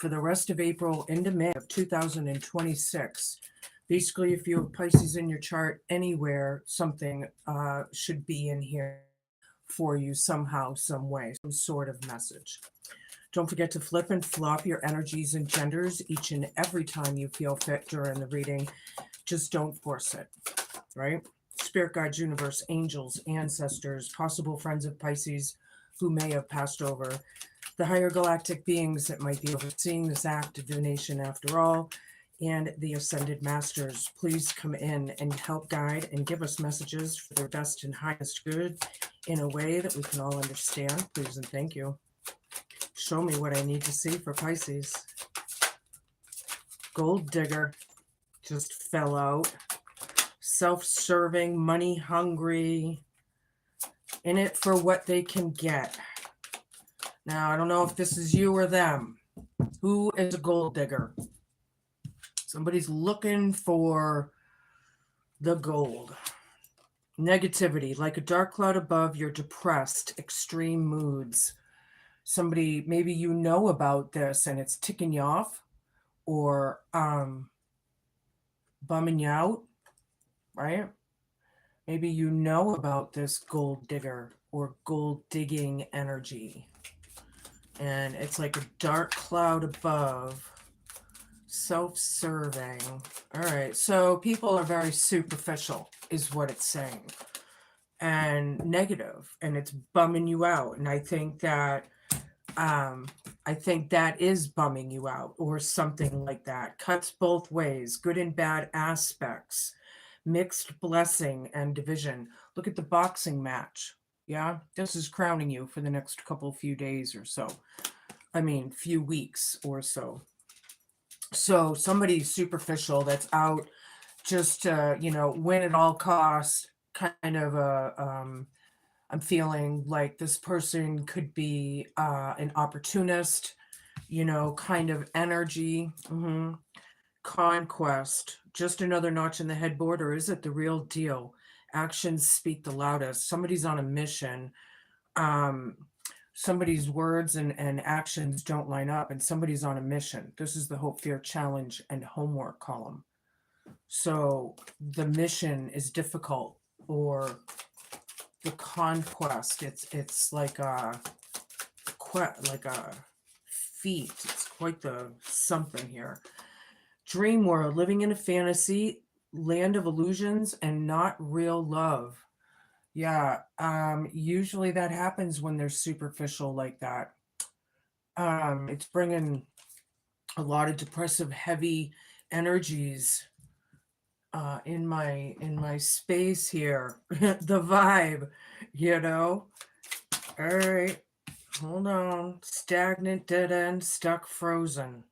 for the rest of April into May of 2026. Basically, if you have Pisces in your chart anywhere, something should be in here for you somehow, some way, some sort of message. Don't forget to flip and flop your energies and genders each and every time you feel fit during the reading. Just don't force it, right? Spirit guides, universe, angels, ancestors, possible friends of Pisces who may have passed over, the higher galactic beings that might be overseeing this act of divination after all, and the ascended masters. Please come in and help guide and give us messages for their best and highest good in a way that we can all understand. Please and thank you. Show me what I need to see for Pisces. Gold digger just fell out. Self-serving, money hungry, in it for what they can get. Now, I don't know if this is you or them. Who is a gold digger? Somebody's looking for the gold. Negativity, like a dark cloud above, you're depressed, extreme moods. Somebody, maybe you know about this and it's ticking you off or bumming you out, right? Maybe you know about this gold digger or gold digging energy. And it's like a dark cloud above, self-serving. All right, so people are very superficial is what it's saying. And negative, and it's bumming you out. And I think that is bumming you out or something like that. Cuts both ways, good and bad aspects, mixed blessing and division. Look at the boxing match. Yeah, this is crowning you for the next few days or so. I mean, few weeks or so. So somebody superficial that's out just to, win at all costs, kind of I'm feeling like this person could be an opportunist, kind of energy. Conquest, just another notch in the headboard, or is it the real deal? Actions speak the loudest. Somebody's on a mission. Somebody's words and actions don't line up, and somebody's on a mission. This is the hope, fear, challenge, and homework column. So the mission is difficult, or the conquest. It's like a feat. It's quite the something here. Dream world, living in a fantasy land of illusions and not real love. Yeah, usually that happens when they're superficial like that. It's bringing a lot of depressive, heavy energies in my space here. The vibe, All right, hold on. Stagnant, dead end, stuck, frozen.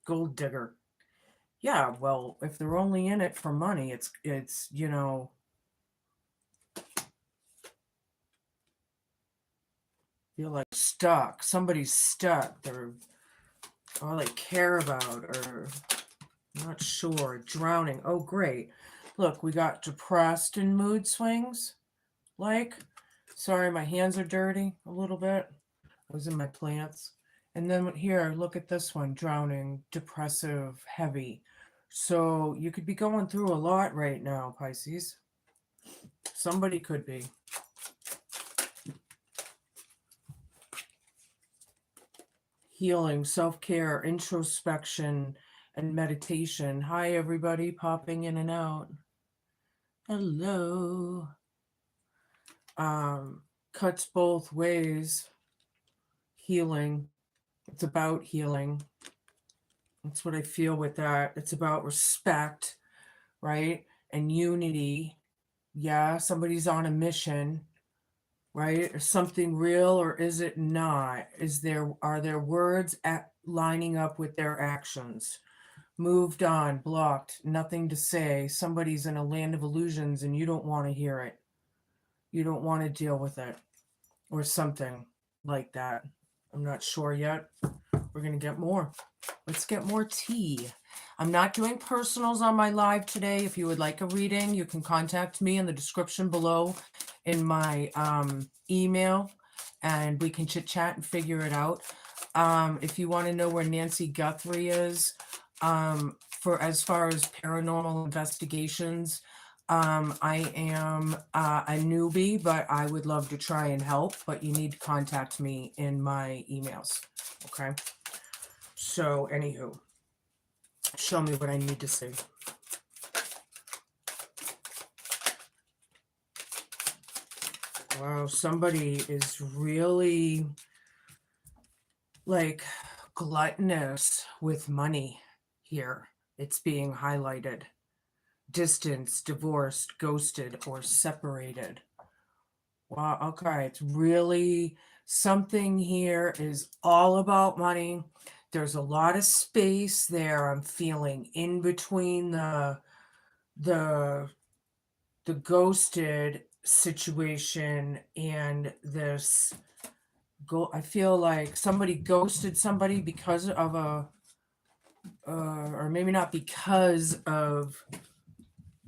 Gold digger. Yeah, well, if they're only in it for money, it's feel like stuck. Somebody's stuck. They're all they care about, or not sure. Drowning. Oh, great. Look, we got depressed and mood swings. Sorry, my hands are dirty a little bit. I was in my plants. And then here, look at this one. Drowning, depressive, heavy. So you could be going through a lot right now, Pisces. Somebody could be. Healing, self-care, introspection, and meditation. Hi, everybody, popping in and out. Hello. Cuts both ways. Healing. It's about healing. That's what I feel with that. It's about respect, right? And unity. Yeah, somebody's on a mission, right? Or something real, or is it not? Are their words lining up with their actions? Moved on, blocked, nothing to say. Somebody's in a land of illusions and you don't want to hear it. You don't want to deal with it, or something like that. I'm not sure yet. We're going to get more. Let's get more tea. I'm not doing personals on my live today. If you would like a reading, you can contact me in the description below in my email, and we can chit chat and figure it out. If you want to know where Nancy Guthrie is, for as far as paranormal investigations, I am a newbie, but I would love to try and help, but you need to contact me in my emails. Okay. So, anywho, show me what I need to see. Wow, somebody is really like gluttonous with money here. It's being highlighted. Distance, divorced, ghosted, or separated. Wow, okay. It's really something here is all about money. There's a lot of space there. I'm feeling in between the the ghosted situation and this go. I feel like somebody ghosted somebody because of a or maybe not because of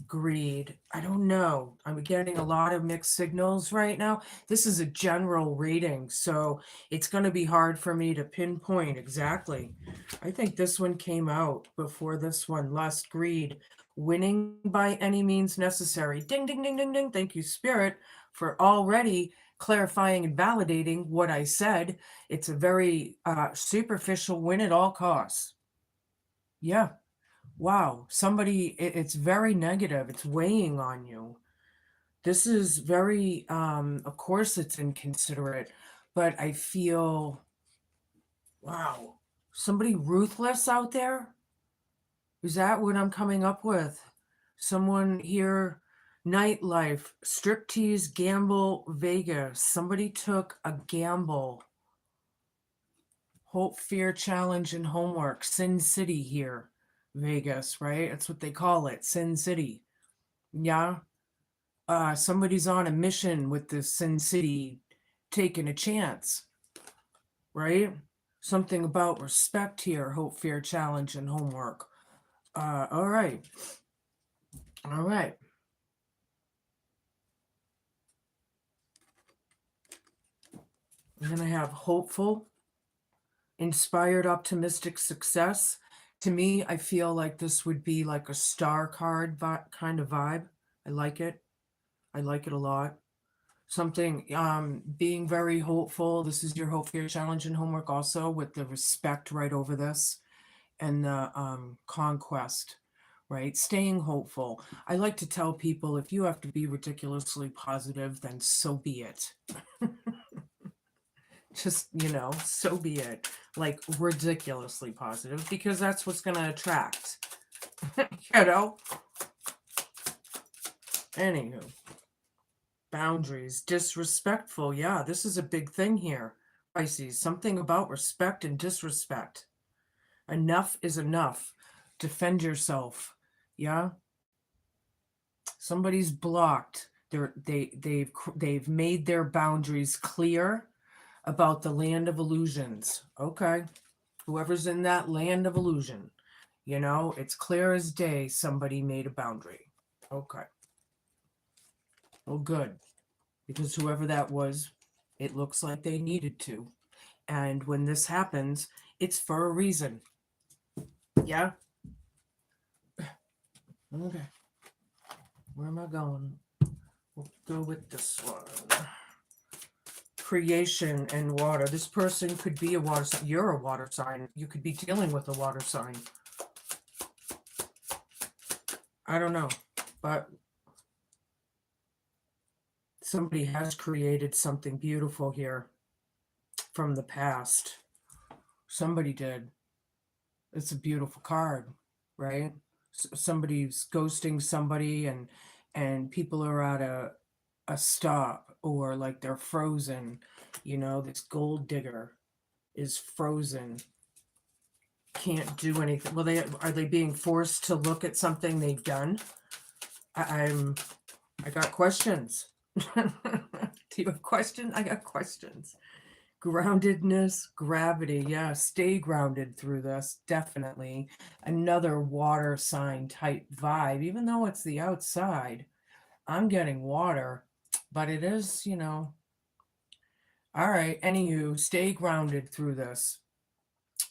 greed. I don't know. I'm getting a lot of mixed signals right now. This is a general reading, so it's going to be hard for me to pinpoint exactly. I think this one came out before this one. Lust, greed, winning by any means necessary. Ding, ding, ding, ding, ding. Thank you, Spirit, for already clarifying and validating what I said. It's a very superficial win at all costs. Yeah. Wow, somebody, it's very negative. It's weighing on you. This is very, of course, it's inconsiderate, but I feel, wow, somebody ruthless out there? Is that what I'm coming up with? Someone here, nightlife, striptease, gamble, Vegas. Somebody took a gamble. Hope, fear, challenge, and homework. Sin City here. Vegas, right? That's what they call it, Sin City. Yeah. Somebody's on a mission with the Sin City taking a chance, right? Something about respect here, hope, fear, challenge, and homework. All right. All right. I'm going to have hopeful, inspired, optimistic success. To me, I feel like this would be like a star card kind of vibe. I like it. I like it a lot. Something being very hopeful. This is your hope, fear, challenge, and homework also, with the respect right over this, and the conquest, right? Staying hopeful. I like to tell people, if you have to be ridiculously positive, then so be it. Just, so be it. Like, ridiculously positive, because that's what's going to attract. Anywho. Boundaries, disrespectful. Yeah, this is a big thing here. Pisces, something about respect and disrespect. Enough is enough. Defend yourself. Somebody's blocked. They've made their boundaries clear about the land of illusions. Okay. Whoever's in that land of illusion, it's clear as day somebody made a boundary. Okay. Well, good. Because whoever that was, it looks like they needed to. And when this happens, it's for a reason. Yeah? Okay. Where am I going? We'll go with this one. Creation and water. This person could be a water sign. You're a water sign. You could be dealing with a water sign. I don't know. But somebody has created something beautiful here from the past. Somebody did. It's a beautiful card, right? Somebody's ghosting somebody, and people are at a stop, or like they're frozen. This gold digger is frozen. Can't do anything. Well, are they being forced to look at something they've done? I got questions. Do you have questions? I got questions. Groundedness, gravity. Yeah, stay grounded through this. Definitely. Another water sign type vibe. Even though it's the outside, I'm getting water, but it is, All right. Anywho, stay grounded through this.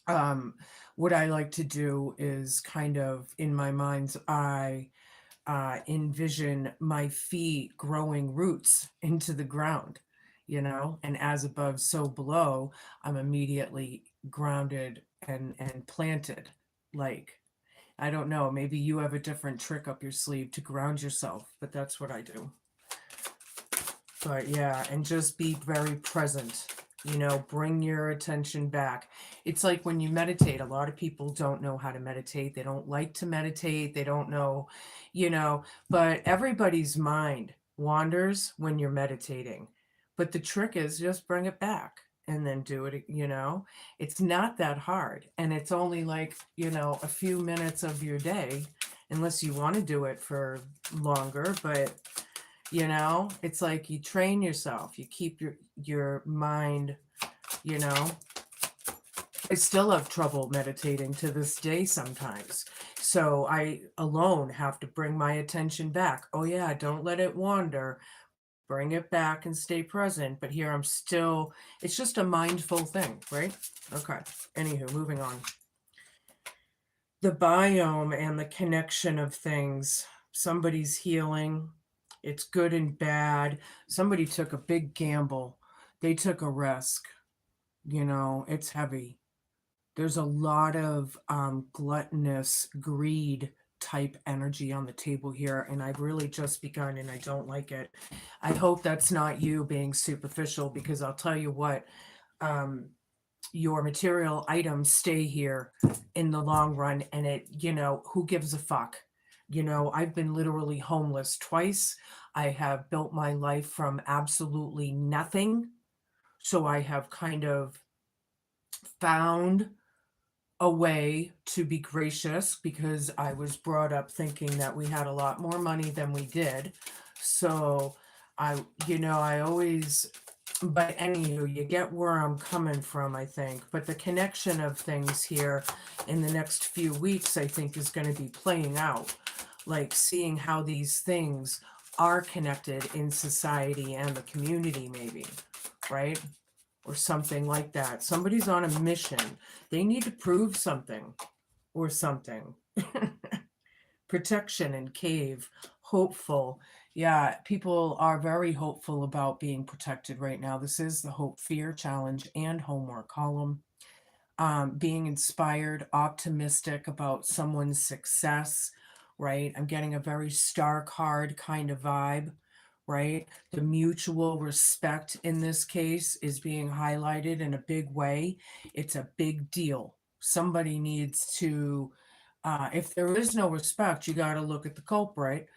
What I like to do is kind of in my mind's eye, envision my feet growing roots into the ground, and as above, so below, I'm immediately grounded and planted. Like, I don't know, maybe you have a different trick up your sleeve to ground yourself, but that's what I do. But yeah, and just be very present, bring your attention back. It's like when you meditate, a lot of people don't know how to meditate. They don't like to meditate. They don't know, but everybody's mind wanders when you're meditating. But the trick is just bring it back and then do it. It's not that hard. And it's only like, a few minutes of your day, unless you want to do it for longer, but it's like you train yourself, you keep your mind, you know I still have trouble meditating to this day sometimes, so I alone have to bring my attention back. Oh yeah, don't let it wander, bring it back and stay present. But here I'm still, it's just a mindful thing, right? Okay, anywho, moving on. The biome and the connection of things. Somebody's healing. It's good and bad. Somebody took a big gamble. They took a risk. It's heavy. There's a lot of gluttonous greed type energy on the table here, and I've really just begun and I don't like it. I hope that's not you being superficial, because I'll tell you what, your material items stay here in the long run, and who gives a fuck? I've been literally homeless twice. I have built my life from absolutely nothing. So I have kind of found a way to be gracious, because I was brought up thinking that we had a lot more money than we did. So I always, but anywho, you get where I'm coming from, I think. But the connection of things here in the next few weeks, I think, is going to be playing out. Like seeing how these things are connected in society and the community, maybe, right? Or something like that. Somebody's on a mission. They need to prove something or something. Protection and cave, hopeful. Yeah, people are very hopeful about being protected right now. This is the hope, fear, challenge, and homework column. Being inspired, optimistic about someone's success, right? I'm getting a very star card kind of vibe, right? The mutual respect in this case is being highlighted in a big way. It's a big deal. Somebody needs to, if there is no respect, you got to look at the culprit,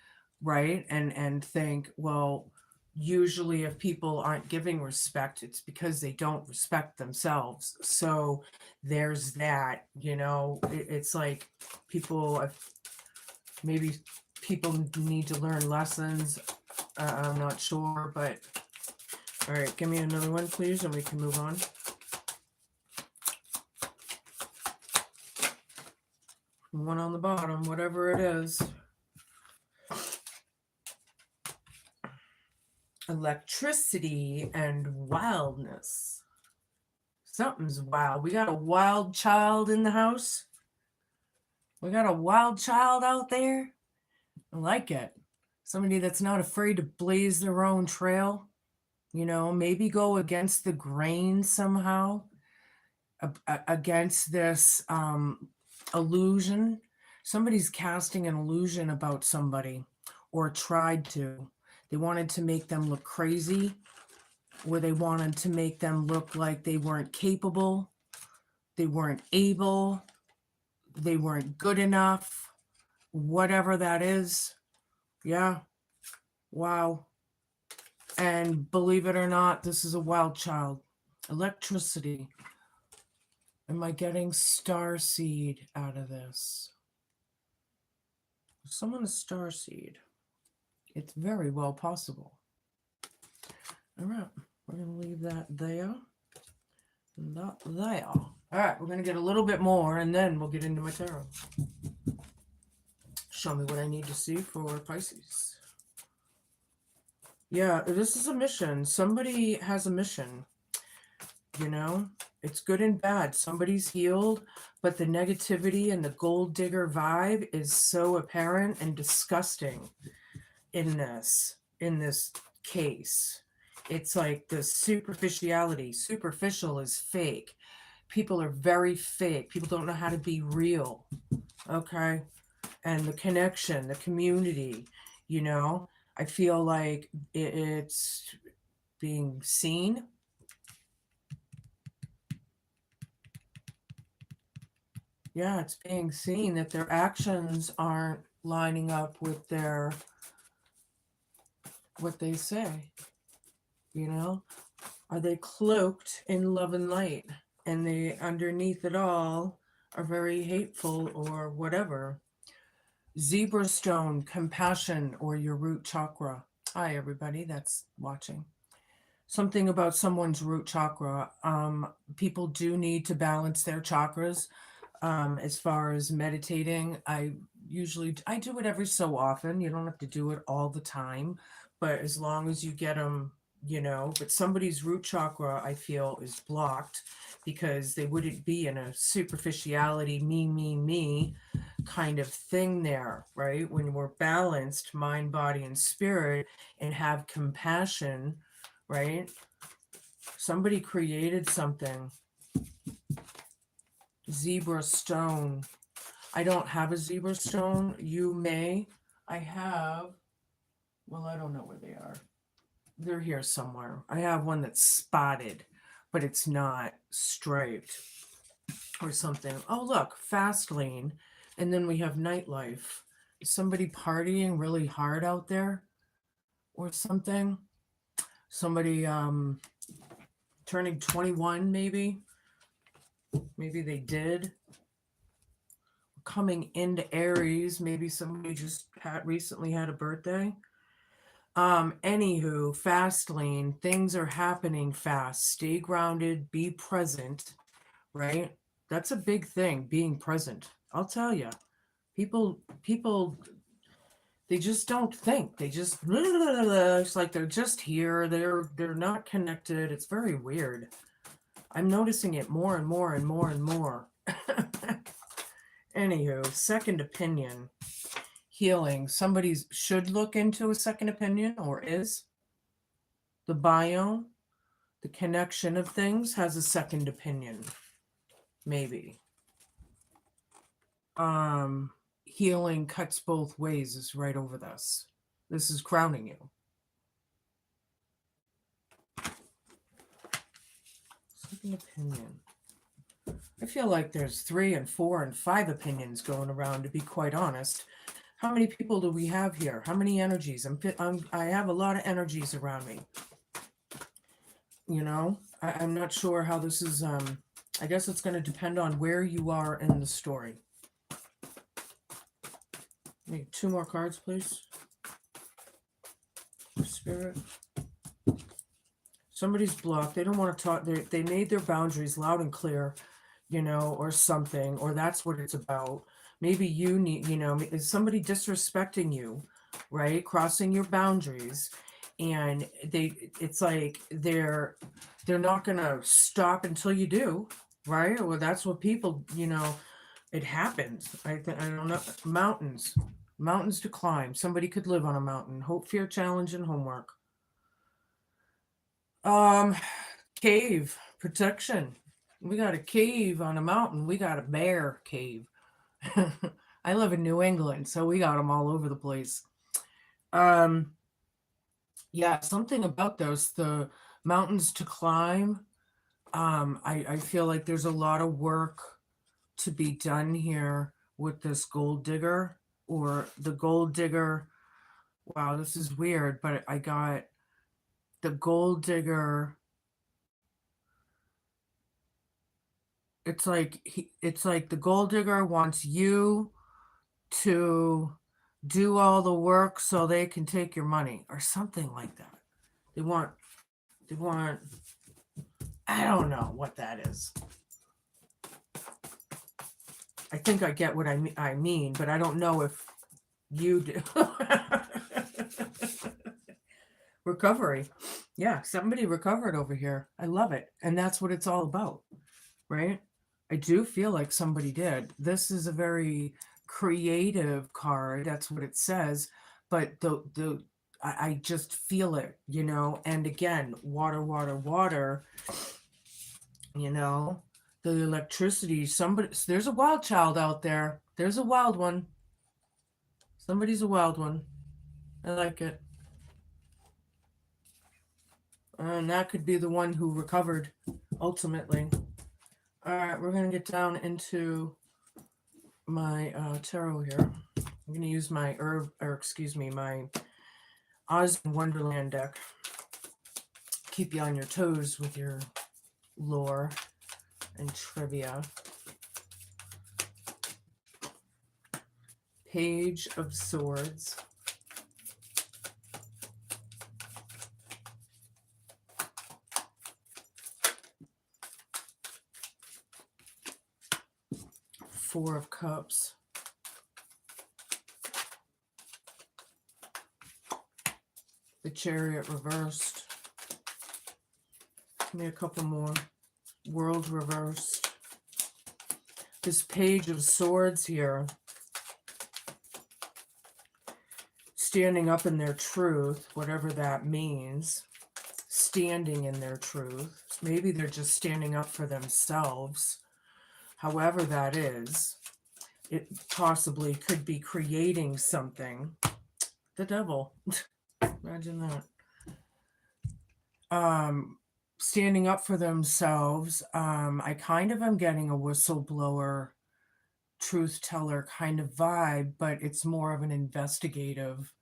right? And think, well, usually if people aren't giving respect, it's because they don't respect themselves. So there's that, it's like people, maybe people need to learn lessons. I'm not sure, but all right, give me another one, please, and we can move on. One on the bottom, whatever it is. Electricity and wildness. Something's wild. We got a wild child in the house. We got a wild child out there. I like it. Somebody that's not afraid to blaze their own trail. Maybe go against the grain somehow, against this illusion. Somebody's casting an illusion about somebody, or tried to. They wanted to make them look crazy, or they wanted to make them look like they weren't capable, they weren't able, they weren't good enough, whatever that is. Yeah. Wow. And believe it or not, this is a wild child. Electricity. Am I getting star seed out of this? Someone a star seed. It's very well possible. All right, we're going to leave that there. Not there. All right, we're going to get a little bit more, and then we'll get into my tarot. Show me what I need to see for Pisces. Yeah, this is a mission. Somebody has a mission. you know, it's good and bad. Somebody's healed, but the negativity and the gold digger vibe is so apparent and disgusting in this case. It's like the superficiality. Superficial is fake. People are very fake. People don't know how to be real. Okay? And the connection, the community, you know, I feel like it's being seen. Yeah, it's being seen that their actions aren't lining up with their what they say. You know, are they cloaked in love and light, and they underneath it all are very hateful or whatever. Zebra stone, compassion, or your root chakra. Hi, everybody that's watching. Something about someone's root chakra. People do need to balance their chakras. As far as meditating, I do it every so often. You don't have to do it all the time, but as long as you get them, you know. But somebody's root chakra, I feel, is blocked because they wouldn't be in a superficiality, me kind of thing there, right? When we're balanced, mind, body, and spirit, and have compassion, right? Somebody created something. Zebra stone. I don't have a zebra stone. You may. I have, well, I don't know where they are. They're here somewhere. I have one that's spotted, but it's not striped or something. Oh, look, fast lane. And then we have nightlife. Is somebody partying really hard out there or something? Somebody turning 21 maybe. Maybe they did. Coming into Aries, maybe somebody just recently had a birthday. Anywho, fast lane, things are happening fast. Stay grounded, be present, right? That's a big thing, being present. I'll tell you. People they just don't think. They just it's like they're just here. They're not connected. It's very weird. I'm noticing it more and more and more and more. Anywho, second opinion, healing. Somebody should look into a second opinion or is. The biome, the connection of things has a second opinion. Maybe. Healing cuts both ways is right over this. This is crowning you. Second opinion. I feel like there's 3 and 4 and 5 opinions going around, to be quite honest. How many people do we have here? How many energies? I have a lot of energies around me. You know, I'm not sure how this is. I guess it's going to depend on where you are in the story. Make 2 more cards, please. Spirit. Somebody's blocked. They don't want to talk. They made their boundaries loud and clear, you know, or something, or that's what it's about. Maybe you need, you know, is somebody disrespecting you, right? Crossing your boundaries, and it's like they're not gonna stop until you do, right? Well, that's what people, you know, it happens. I don't know. Mountains to climb. Somebody could live on a mountain. Hope, fear, challenge, and homework. Cave protection. We got a cave on a mountain. We got a bear cave. I live in New England, so we got them all over the place. Yeah, something about those, the mountains to climb. I feel like there's a lot of work to be done here with this gold digger or the gold digger. Wow, this is weird, but I got the gold digger. It's like the gold digger wants you to do all the work so they can take your money or something like that. They want I don't know what that is. I think I get what I mean, but I don't know if you do. Recovery. Yeah, somebody recovered over here. I love it. And that's what it's all about, right? I do feel like somebody did. This is a very creative card. That's what it says. But I just feel it, you know. And again, water, water, water, you know, the electricity. Somebody, there's a wild child out there. There's a wild one. Somebody's a wild one. I like it. And that could be the one who recovered ultimately. All right, we're going to get down into my tarot here. I'm going to use my my Oz in Wonderland deck. Keep you on your toes with your lore and trivia. Page of Swords. Four of Cups. The Chariot reversed. Give me a couple more. World reversed. This Page of Swords here. Standing up in their truth, whatever that means. Standing in their truth. Maybe they're just standing up for themselves. However that is, it possibly could be creating something. The devil. Imagine that. Standing up for themselves. I kind of am getting a whistleblower, truth teller kind of vibe, but it's more of an investigative.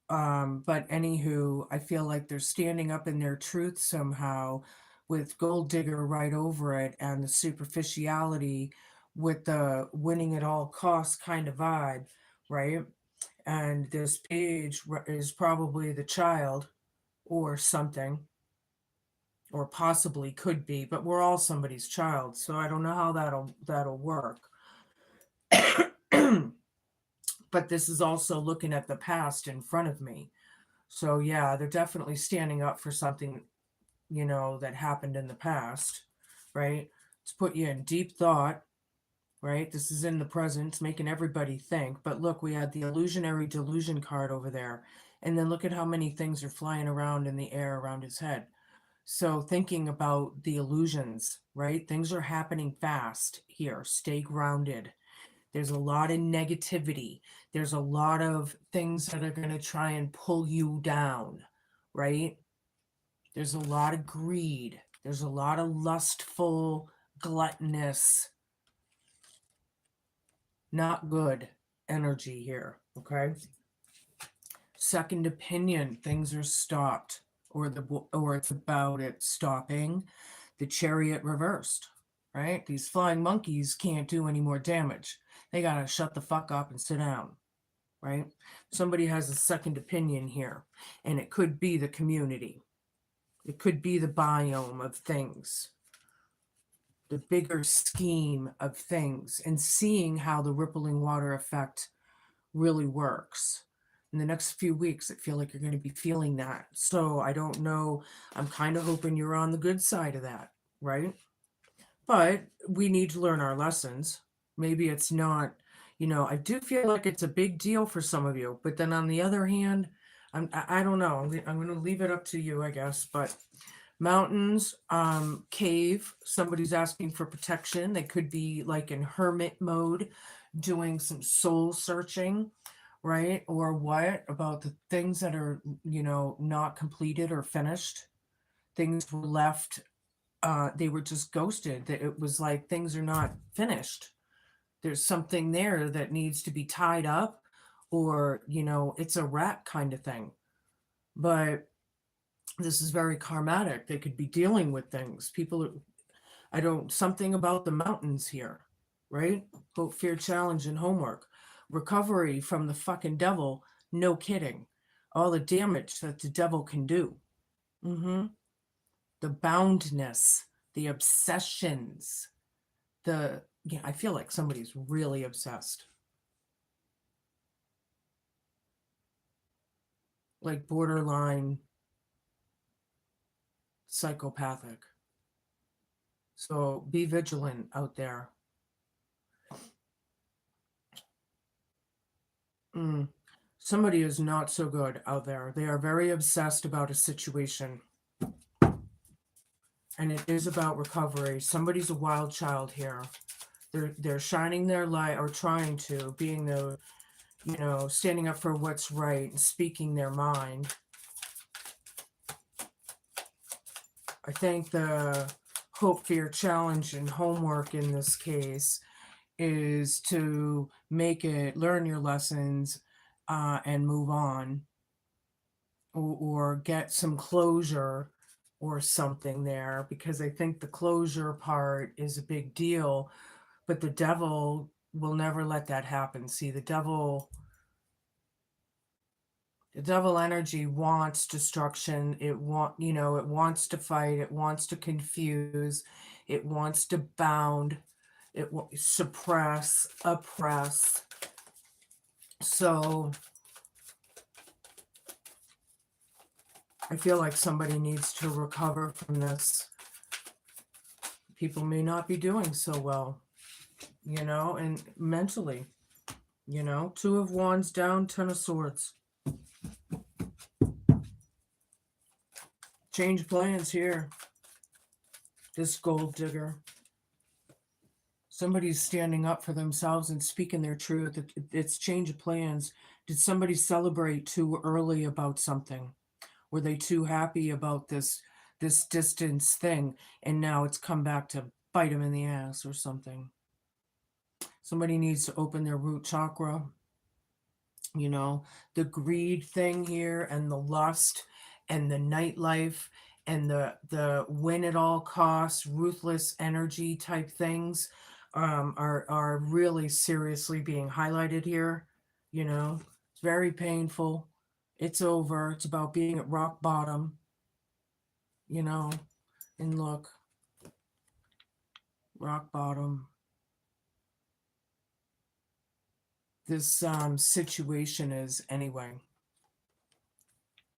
But anywho, I feel like they're standing up in their truth somehow, with gold digger right over it, and the superficiality with the winning at all costs kind of vibe, right? And this page is probably the child or something, or possibly could be, but we're all somebody's child, so I don't know how that'll work. But this is also looking at the past in front of me. So yeah, they're definitely standing up for something, you know, that happened in the past, right? To put you in deep thought, right? This is in the present, making everybody think. But look, we had the illusionary delusion card over there. And then look at how many things are flying around in the air around his head. So thinking about the illusions, right? Things are happening fast here. Stay grounded. There's a lot of negativity. There's a lot of things that are going to try and pull you down, right? There's a lot of greed. There's a lot of lustful, gluttonous, not good energy here, okay? Second opinion, things are stopped, or it's about it stopping. The Chariot reversed, right? These flying monkeys can't do any more damage. They got to shut the fuck up and sit down, right? Somebody has a second opinion here, and it could be the community. It could be the biome of things, the bigger scheme of things, and seeing how the rippling water effect really works. In the next few weeks, I feel like you're going to be feeling that. So I don't know. I'm kind of hoping you're on the good side of that, right? But we need to learn our lessons. Maybe it's not, you know, I do feel like it's a big deal for some of you. But then on the other hand, I don't know. I'm going to leave it up to you, I guess. But mountains, cave, somebody's asking for protection. They could be like in hermit mode, doing some soul searching, right? Or what about the things that are, you know, not completed or finished? Things were left, they were just ghosted. That it was like things are not finished. There's something there that needs to be tied up, or, you know, it's a wrap kind of thing. But this is very karmatic. They could be dealing with things. Something about the mountains here, right? Hope, fear, challenge, and homework. Recovery from the fucking devil. No kidding. All the damage that the devil can do. The boundness, the obsessions, I feel like somebody's really obsessed. Like borderline psychopathic. So be vigilant out there. Somebody is not so good out there. They are very obsessed about a situation. And it is about recovery. Somebody's a wild child here. They're shining their light, or trying to, being the, standing up for what's right and speaking their mind. I think the hope, fear, challenge, and homework in this case is to learn your lessons and move on, or get some closure or something there, because I think the closure part is a big deal, but the devil will never let that happen. See, the devil energy wants destruction. It wants to fight, it wants to confuse, it wants to bound, it will suppress, oppress. So I feel like somebody needs to recover from this. People may not be doing so well, and mentally, Two of Wands down, Ten of Swords. Change plans here. This gold digger. Somebody's standing up for themselves and speaking their truth. It's change of plans. Did somebody celebrate too early about something? Were they too happy about this distance thing, and now it's come back to bite them in the ass or something? Somebody needs to open their root chakra. The greed thing here, and the lust, and the nightlife, and the win at all costs, ruthless energy type things are really seriously being highlighted here. It's very painful. It's over. It's about being at rock bottom. And look, rock bottom. This situation is, anyway.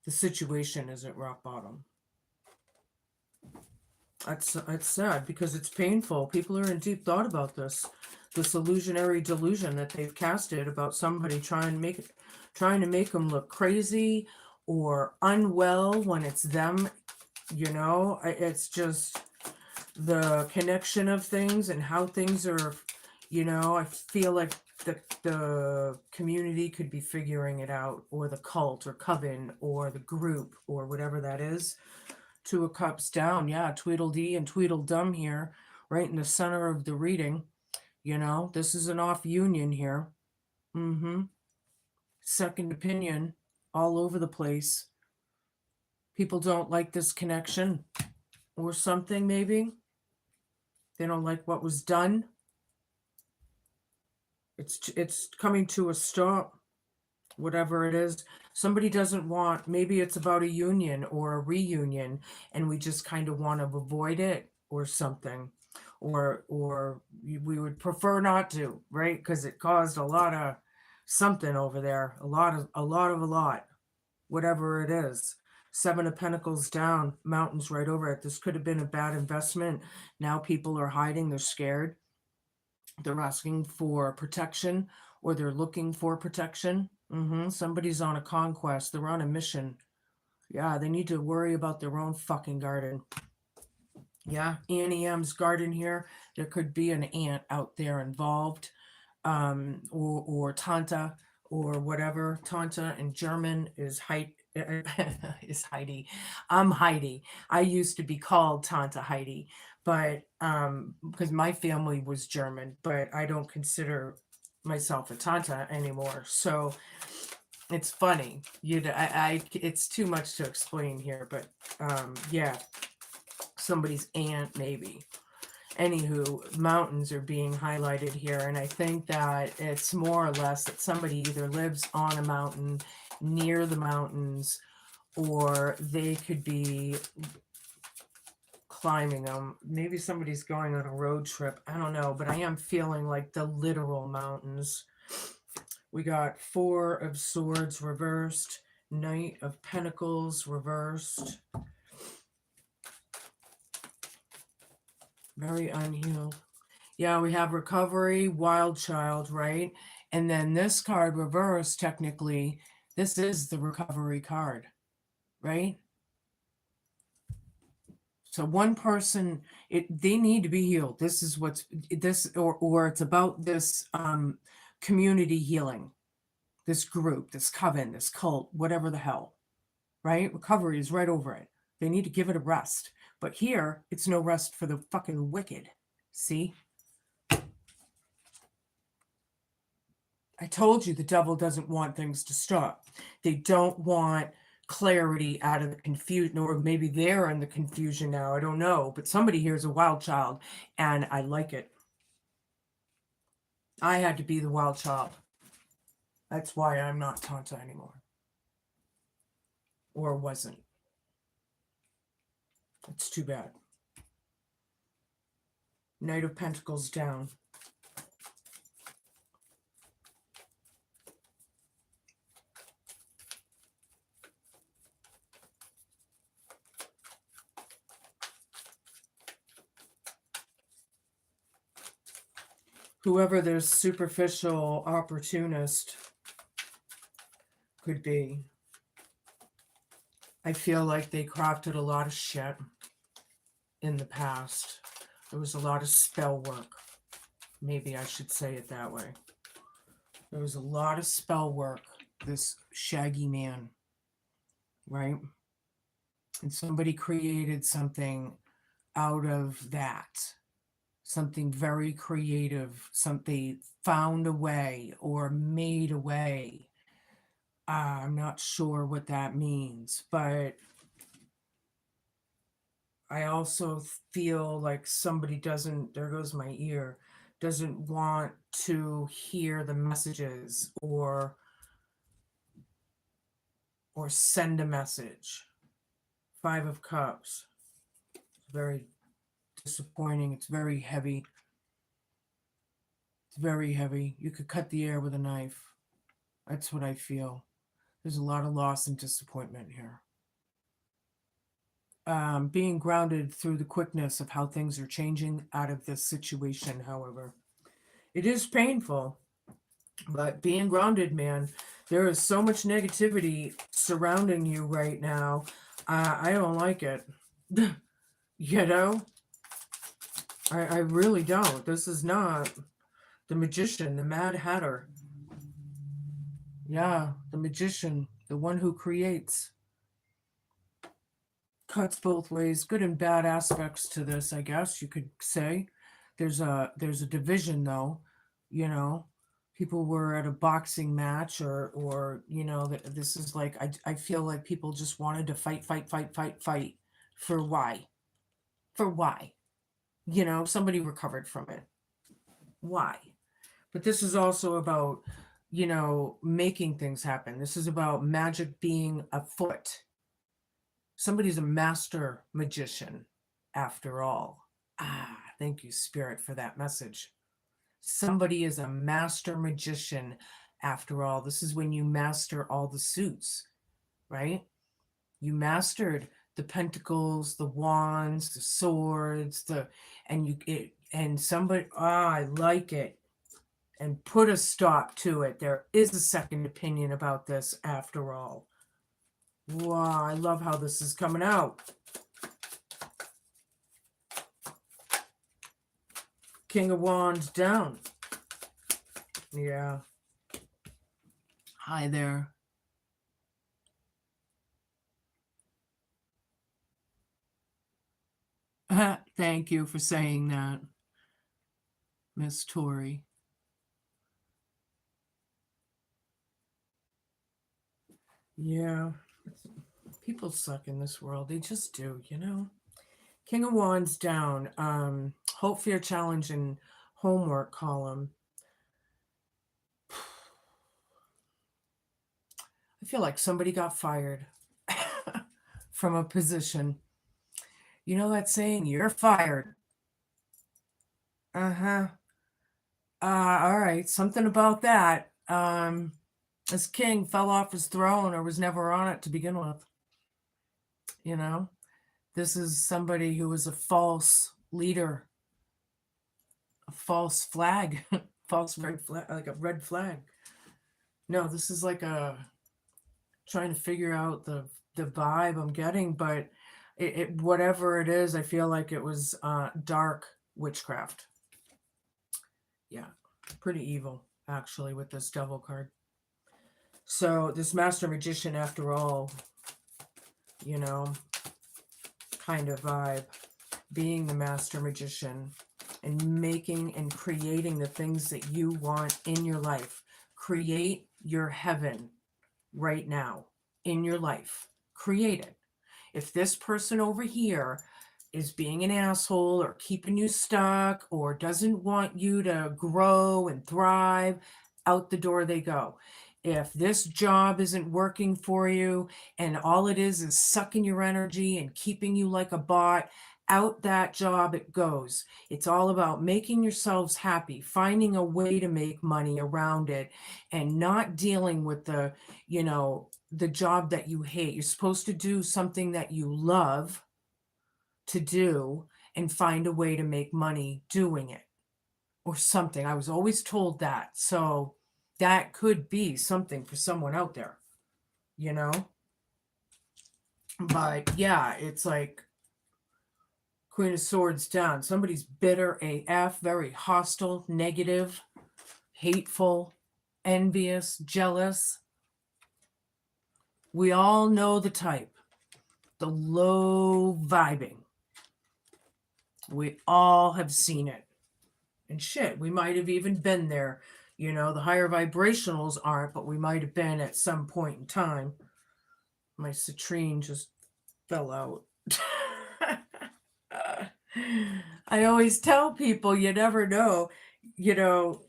The situation is at rock bottom. It's sad because it's painful. People are in deep thought about this illusionary delusion that they've casted about somebody trying to make them look crazy or unwell when it's them. It's just the connection of things and how things are. I feel like the community could be figuring it out, or the cult or coven or the group or whatever that is. Two of Cups down. Yeah, Tweedledee and Tweedledum here, right in the center of the reading. This is an off union here. Second opinion all over the place. People don't like this connection or something, maybe. They don't like what was done. It's coming to a stop, whatever it is. Somebody doesn't want, maybe it's about a union or a reunion, and we just kind of want to avoid it or something, or we would prefer not to, right? Because it caused a lot of something over there, a lot, whatever it is. Seven of Pentacles down, mountains right over it. This could have been a bad investment. Now people are hiding, they're scared. They're asking for protection, or they're looking for protection. Somebody's on a conquest. They're on a mission. Yeah, they need to worry about their own fucking garden. Yeah, Annie M's garden here. There could be an ant out there involved, or Tanta, or whatever. Tanta in German is is Heidi. I'm Heidi. I used to be called Tanta Heidi, but because my family was German, but I don't consider myself a Tanta anymore. So it's funny. It's too much to explain here, but yeah, somebody's aunt maybe. Anywho, mountains are being highlighted here, and I think that it's more or less that somebody either lives on a mountain, near the mountains, or they could be climbing them. Maybe somebody's going on a road trip. I don't know, but I am feeling like the literal mountains. We got Four of Swords reversed, Knight of Pentacles reversed. Very unhealed. Yeah, we have recovery, wild child, right? And then this card reverse, technically, this is the recovery card, right? So one person, they need to be healed. This is what's this, or it's about this community healing, this group, this coven, this cult, whatever the hell, right? Recovery is right over it. They need to give it a rest. But here, it's no rest for the fucking wicked. See? I told you the devil doesn't want things to stop. They don't want clarity out of the confusion, or maybe they're in the confusion now. I don't know. But somebody here is a wild child, and I like it. I had to be the wild child. That's why I'm not Tanta anymore. Or wasn't. It's too bad. Knight of Pentacles down. Whoever this superficial opportunist could be, I feel like they crafted a lot of shit in the past. There was a lot of spell work. Maybe I should say it that way. There was a lot of spell work, this shaggy man, right? And somebody created something out of that. Something very creative. Something found a way or made a way. I'm not sure what that means, but I also feel like somebody doesn't, there goes my ear, doesn't want to hear the messages or send a message. 5 of Cups. It's very disappointing. It's very heavy. It's very heavy. You could cut the air with a knife. That's what I feel. There's a lot of loss and disappointment here. Being grounded through the quickness of how things are changing out of this situation, however. It is painful, but being grounded, man, there is so much negativity surrounding you right now. I don't like it. You know? I really don't. This is not the Magician, the Mad Hatter. Yeah, the Magician, the one who creates. Cuts both ways, good and bad aspects to this, I guess you could say. There's a division, though. You know, people were at a boxing match, or you know, this is like, I feel like people just wanted to fight for why? For why? You know, somebody recovered from it. Why? But this is also about, you know, making things happen. This is about magic being afoot. Somebody's a master magician, after all. Thank you, Spirit, for that message. Somebody is a master magician, after all. This is when you master all the suits, right? You mastered the pentacles, the wands, the swords, and somebody, I like it. And put a stop to it. There is a second opinion about this, after all. Wow, I love how this is coming out. King of Wands down. Yeah. Hi there. Thank you for saying that, Miss Tori. Yeah. People suck in this world. They just do, you know? King of Wands down. Hope, fear, challenge, and homework column. I feel like somebody got fired from a position. You know that saying, you're fired. Uh-huh. All right. Something about that. This king fell off his throne or was never on it to begin with. You know? This is somebody who was a false leader. false flag, false red flag, like a red flag. No, this is like a trying to figure out the vibe I'm getting, but it whatever it is, I feel like it was dark witchcraft. Yeah, pretty evil actually with this devil card. So this master magician, after all, you know, kind of vibe, being the master magician and making and creating the things that you want in your life. Create your heaven right now in your life. Create it. If this person over here is being an asshole or keeping you stuck or doesn't want you to grow and thrive, out the door they go. If this job isn't working for you and all it is sucking your energy and keeping you like a bot, out that job it goes. It's all about making yourselves happy, finding a way to make money around it, and not dealing with the, the job that you hate. You're supposed to do something that you love to do and find a way to make money doing it or something. I was always told that. So that could be something for someone out there, But yeah, it's like Queen of Swords down. Somebody's bitter AF, very hostile, negative, hateful, envious, jealous. We all know the type. The low vibing. We all have seen it. And shit, we might have even been there. The higher vibrationals aren't, but we might have been at some point in time. My citrine just fell out. I always tell people you never know. It's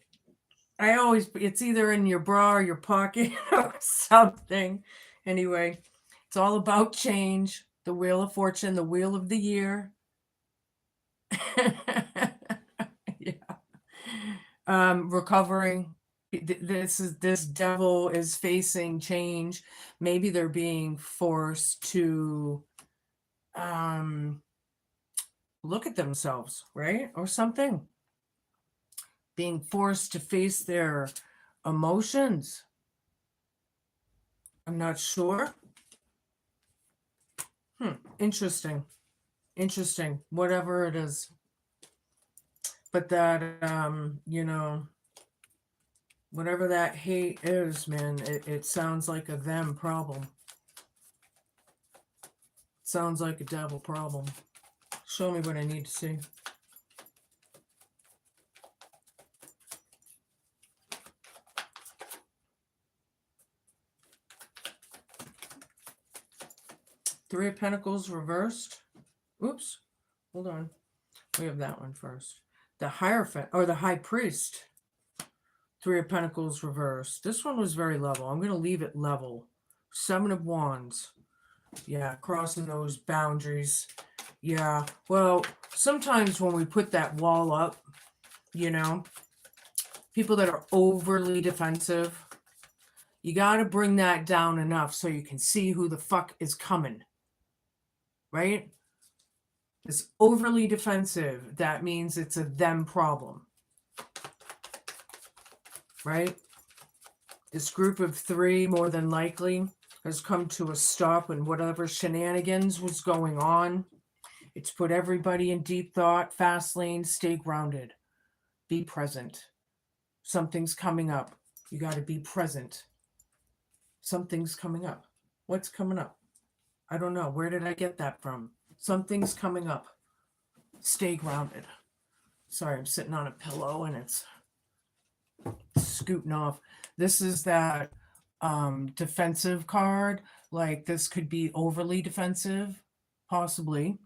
either in your bra or your pocket or something. Anyway, it's all about change. The Wheel of Fortune, the Wheel of the Year. Yeah. Recovering. This devil is facing change. Maybe they're being forced to look at themselves, right? Or something. Being forced to face their emotions. I'm not sure. Interesting. Whatever it is. But that, whatever that hate is, man, it sounds like a them problem. Sounds like a devil problem. Show me what I need to see. Three of Pentacles reversed. Oops. Hold on. We have that one first. The Hierophant, or the High Priest. Three of Pentacles reversed. This one was very level. I'm going to leave it level. Seven of Wands. Yeah, crossing those boundaries. Yeah, well, sometimes when we put that wall up, people that are overly defensive, you got to bring that down enough so you can see who the fuck is coming. Right? It's overly defensive. That means it's a them problem. Right? This group of three, more than likely, has come to a stop in whatever shenanigans was going on. It's put everybody in deep thought, fast lane, stay grounded. Be present. Something's coming up. You got to be present. Something's coming up. What's coming up? I don't know. Where did I get that from? Something's coming up. Stay grounded. Sorry, I'm sitting on a pillow and it's scooting off. This is that defensive card. Like this could be overly defensive, possibly.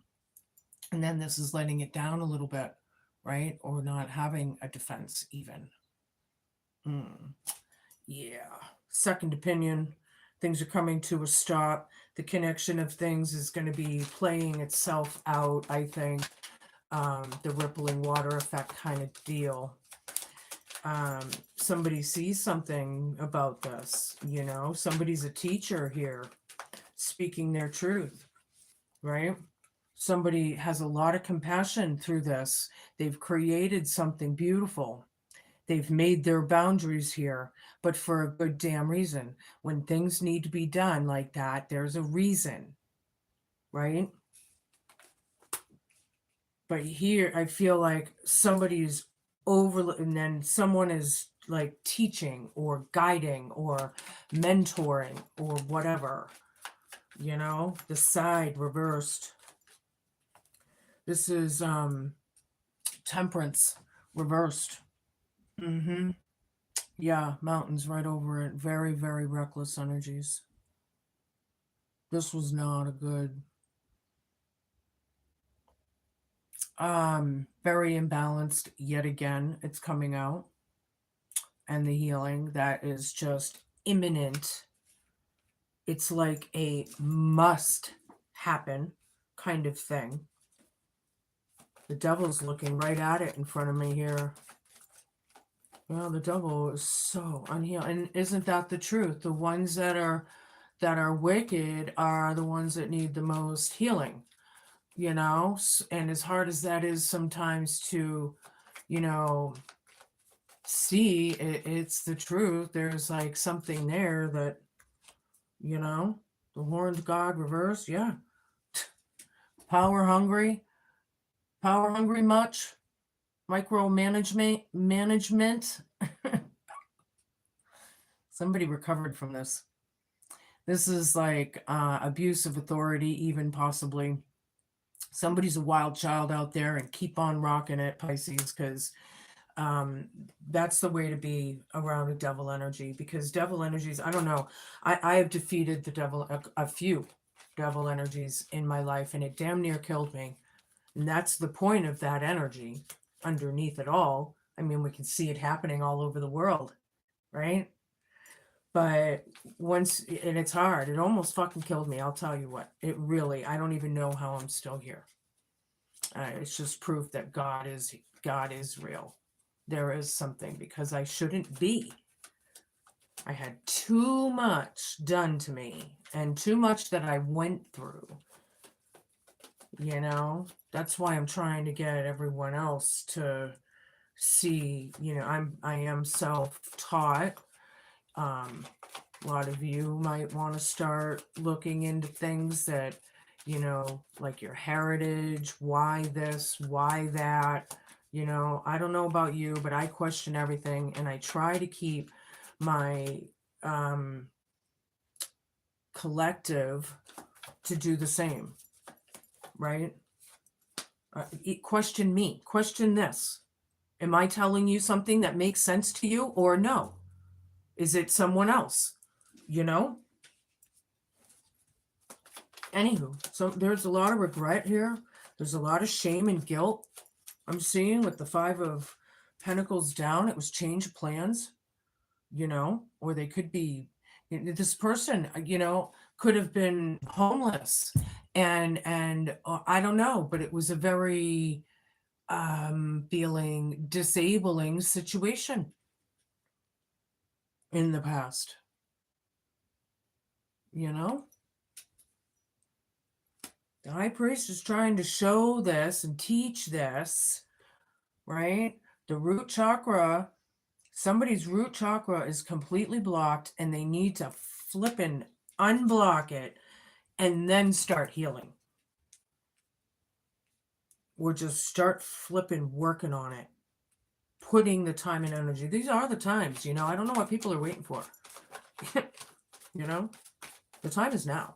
And then this is letting it down a little bit, right? Or not having a defense even. Yeah. Second opinion. Things are coming to a stop. The connection of things is going to be playing itself out, I think. The rippling water effect kind of deal. Somebody sees something about this, somebody's a teacher here speaking their truth, right? Somebody has a lot of compassion through this. They've created something beautiful. They've made their boundaries here, but for a good damn reason. When things need to be done like that, there's a reason, right? But here, I feel like somebody's over, and then someone is like teaching or guiding or mentoring or whatever, the side reversed. This is Temperance reversed. Mm-hmm. Yeah, mountains right over it. Very, very reckless energies. This was not a good, very imbalanced yet again. It's coming out. And the healing that is just imminent. It's like a must happen kind of thing. The devil's looking right at it in front of me here. Well, the devil is so unhealed. And isn't that the truth? The ones that are wicked are the ones that need the most healing, And as hard as that is sometimes to, see, it's the truth. There's like something there that, the horned god reversed. Yeah. Power hungry much. Management. Somebody recovered from this. This is like abuse of authority, even possibly. Somebody's a wild child out there, and keep on rocking it, Pisces, because that's the way to be around a devil energy, because devil energies, I don't know. I have defeated the devil, a few devil energies in my life, and it damn near killed me. And that's the point of that energy underneath it all. I mean, we can see it happening all over the world, right? But and it's hard. It almost fucking killed me. I'll tell you what. It really, I don't even know how I'm still here. It's just proof that God is real. There is something, because I shouldn't be. I had too much done to me, and too much that I went through. That's why I'm trying to get everyone else to see, I am self-taught. A lot of you might want to start looking into things that, like your heritage, why this, why that. I don't know about you, but I question everything, and I try to keep my collective to do the same, right? Question me, question this. Am I telling you something that makes sense to you, or no? Is it someone else? Anywho, so there's a lot of regret here. There's a lot of shame and guilt. I'm seeing with the 5 of Pentacles down, it was change of plans, or they could be, this person, could have been homeless, and I don't know, but it was a very feeling disabling situation in the past. The high priest is trying to show this and teach this, right? The root chakra, somebody's root chakra is completely blocked, and they need to flippin' unblock it and then start healing. Or just start flipping working on it. Putting the time and energy. These are the times, I don't know what people are waiting for. The time is now.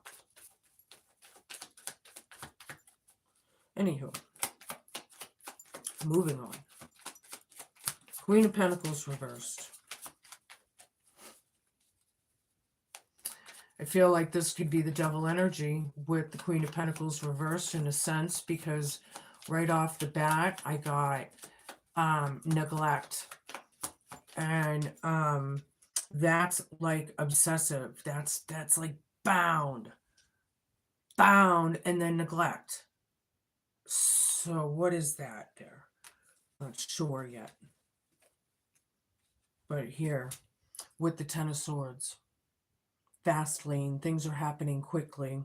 Anywho, moving on. Queen of Pentacles reversed. I feel like this could be the devil energy with the Queen of Pentacles reversed, in a sense, because right off the bat, I got neglect. And that's like obsessive. That's like bound, and then neglect. So what is that there? Not sure yet. But here, with the Ten of Swords, fast lane, things are happening quickly.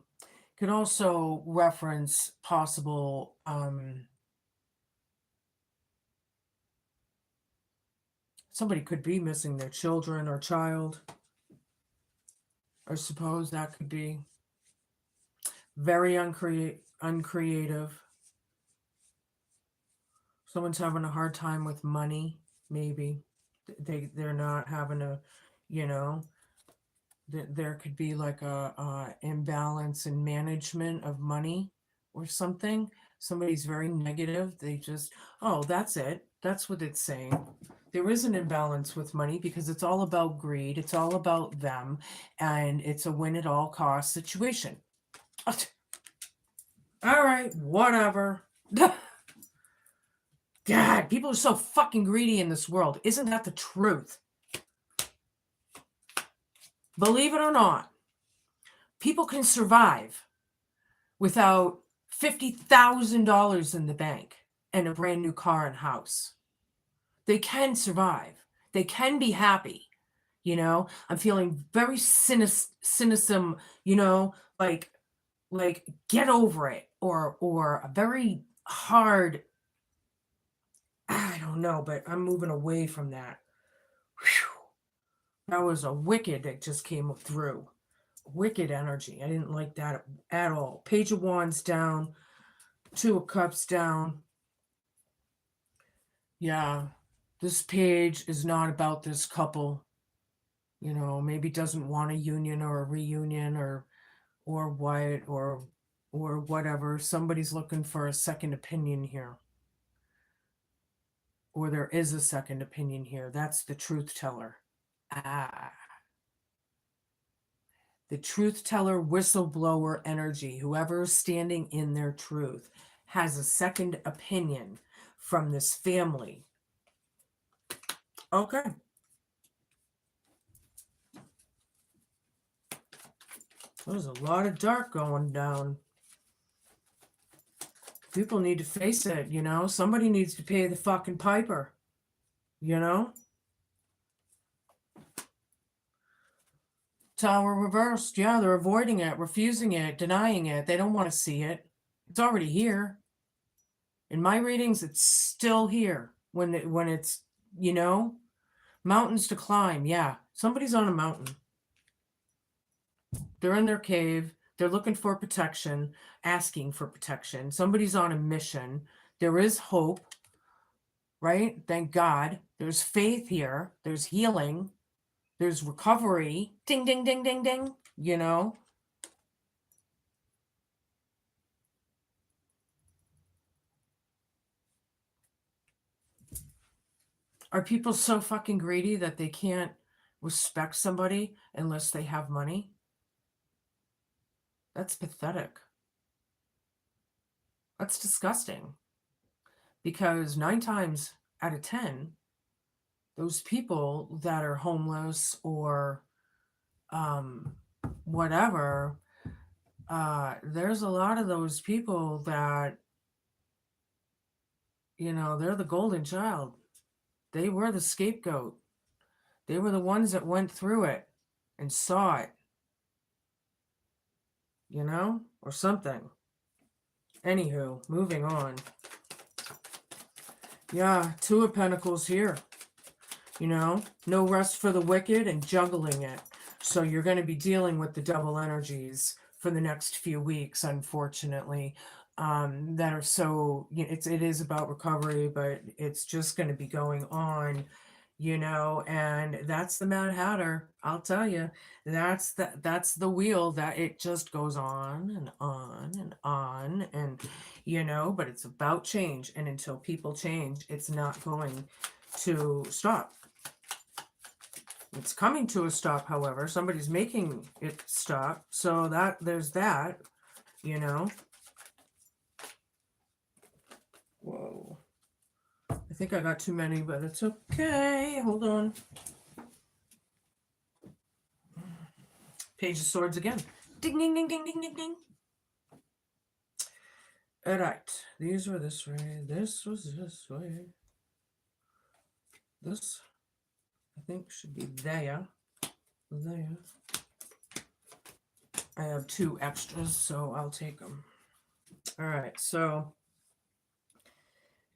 Could also reference possible somebody could be missing their children or child. I suppose that could be very uncreative. Someone's having a hard time with money, maybe. They're not having a, you know, there could be like a imbalance in management of money or something. Somebody's very negative. They just, oh, that's it. That's what it's saying. There is an imbalance with money because it's all about greed. It's all about them. And it's a win at all cost situation. All right, whatever. God, people are so fucking greedy in this world. Isn't that the truth? Believe it or not, people can survive without $50,000 in the bank and a brand new car and house. They can survive. They can be happy. You know, I'm feeling very cynicism, you know, like get over it, or a very hard, I don't know, but I'm moving away from that. Whew. That was a wicked that just came through. Wicked energy. I didn't like that at all. Page of Wands down. Two of Cups down. Yeah. This page is not about this couple. You know, maybe doesn't want a union or a reunion or what or whatever. Somebody's looking for a second opinion here. Or there is a second opinion here. That's the truth teller. The truth teller, whistleblower energy, whoever is standing in their truth, has a second opinion from this family. Okay. There's a lot of dark going down. People need to face it, you know? Somebody needs to pay the fucking piper, you know? Tower reversed. Yeah, they're avoiding it, refusing it, denying it. They don't want to see it. It's already here. In my readings, it's still here when it's, you know, mountains to climb. Yeah, somebody's on a mountain. They're in their cave. They're looking for protection, asking for protection. Somebody's on a mission. There is hope, right? Thank God. There's faith here. There's healing. There's recovery. Ding, ding, ding, ding, ding. You know? Are people so fucking greedy that they can't respect somebody unless they have money? That's pathetic. That's disgusting. Because 9 times out of 10, those people that are homeless or whatever, there's a lot of those people that, you know, they're the golden child. They were the scapegoat. They were the ones that went through it and saw it, you know, or something. Anywho, moving on. Yeah, 2 of Pentacles here. You know, no rest for the wicked and juggling it. So you're going to be dealing with the double energies for the next few weeks, unfortunately, that are so, you know, it is about recovery, but it's just going to be going on, you know, and that's the Mad Hatter. I'll tell you, that's the wheel that it just goes on and on and on, and, you know, but it's about change. And until people change, it's not going to stop. It's coming to a stop, however. Somebody's making it stop. So that there's that, you know. Whoa. I think I got too many, but it's okay. Hold on. Page of Swords again. Ding, ding, ding, ding, ding, ding, ding. All right. These were this way. This was this way. This, I think, should be there. There. I have 2 extras, so I'll take them. All right, so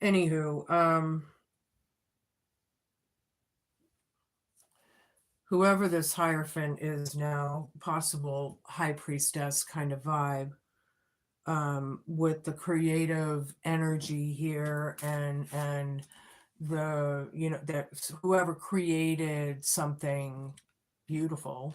anywho, whoever this Hierophant is now, possible high priestess kind of vibe, with the creative energy here, and the, you know, that whoever created something beautiful,